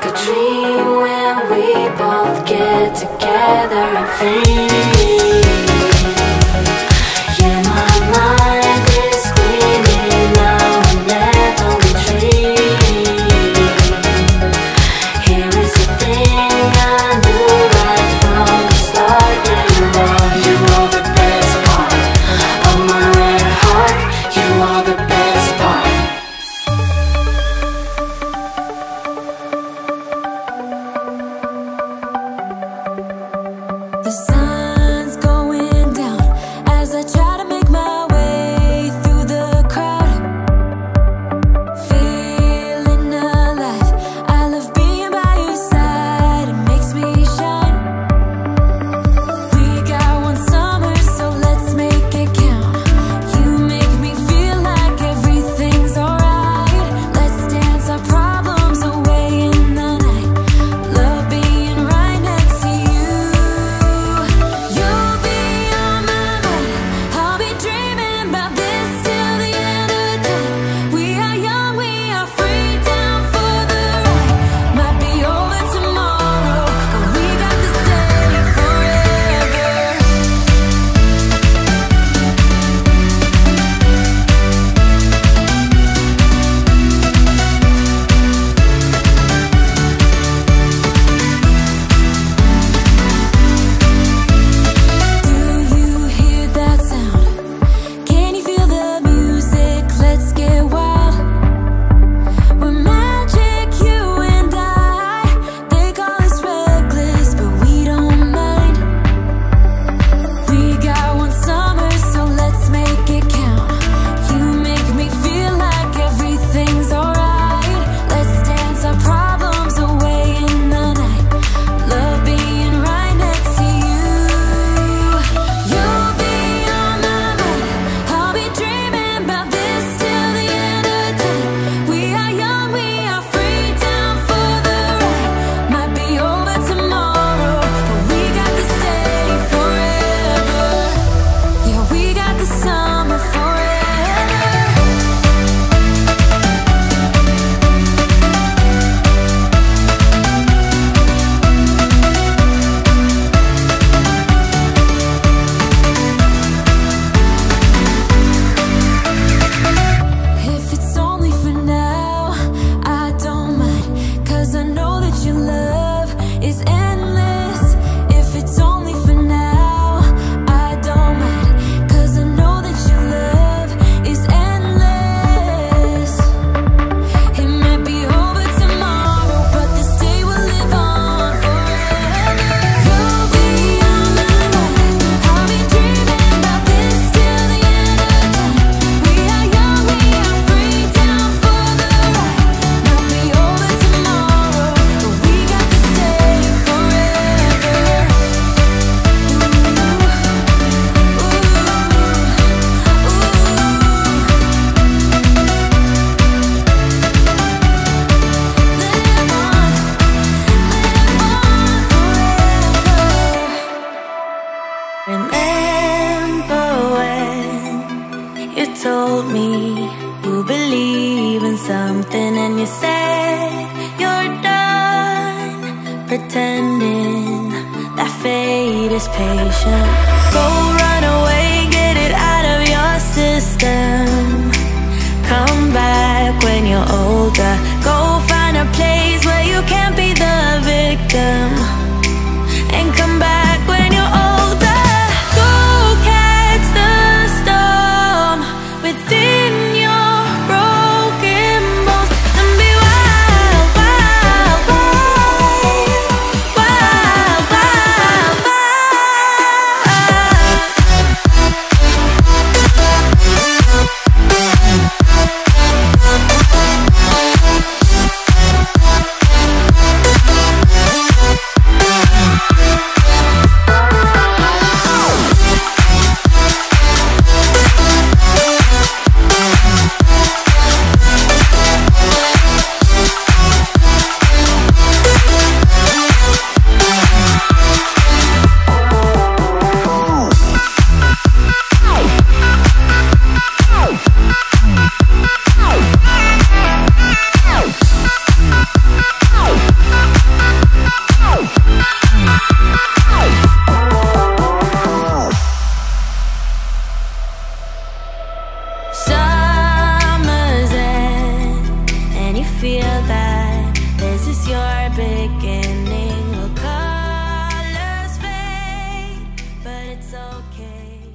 like a dream when we both get together and feel. Yeah, my mind is screaming now and never retreat. Here is the thing I knew right from the start. Yeah, you are the best part of my rare heart. You are the best part. The sun's going down as I try to make my way through the crowd. Feeling alive, I love being by your side, it makes me shine. We got one summer, so let's make it count. You make me feel like everything's alright. Let's dance our problems away in the night. Love being right next to you. You'll be on my mind. I'll be dreaming about this till the end of time. We are young, we are free, down for the ride. Might be over tomorrow, but we got to stay forever. Do you hear that sound? Can you feel the music? Let's get wild. We're magic, you and I. They call us reckless, but we don't mind. We got one summer, so let's make it count. You make me feel like everything's alright. Let's dance our problems away in the night. Love being right next to you. You'll be on my mind. I'll be dreaming about this till the end of time. We are young, we are free, down for the ride. Might be over tomorrow, but we got to stay forever. Yeah, we got the summer forever. If it's only for now, I don't mind, 'cause I know that your love is endless. If it's only for now, I don't mind, 'cause I know that your love is endless. It might be over tomorrow, but this day will live on forever. You'll be on my mind. I'll be dreaming about this till the end of time. We are young, we are free, down for the ride. Might be over tomorrow, but we got to stay forever. Remember when you told me you believe in something and you said you're done pretending that fate is patient. Go run away, get it out of your system. Come back when you're older. Go find a place where you can't be the victim. And come back when you're older. Go catch the storm within your broken bones and be wild, wild, wild, wild, wild, wild. cave.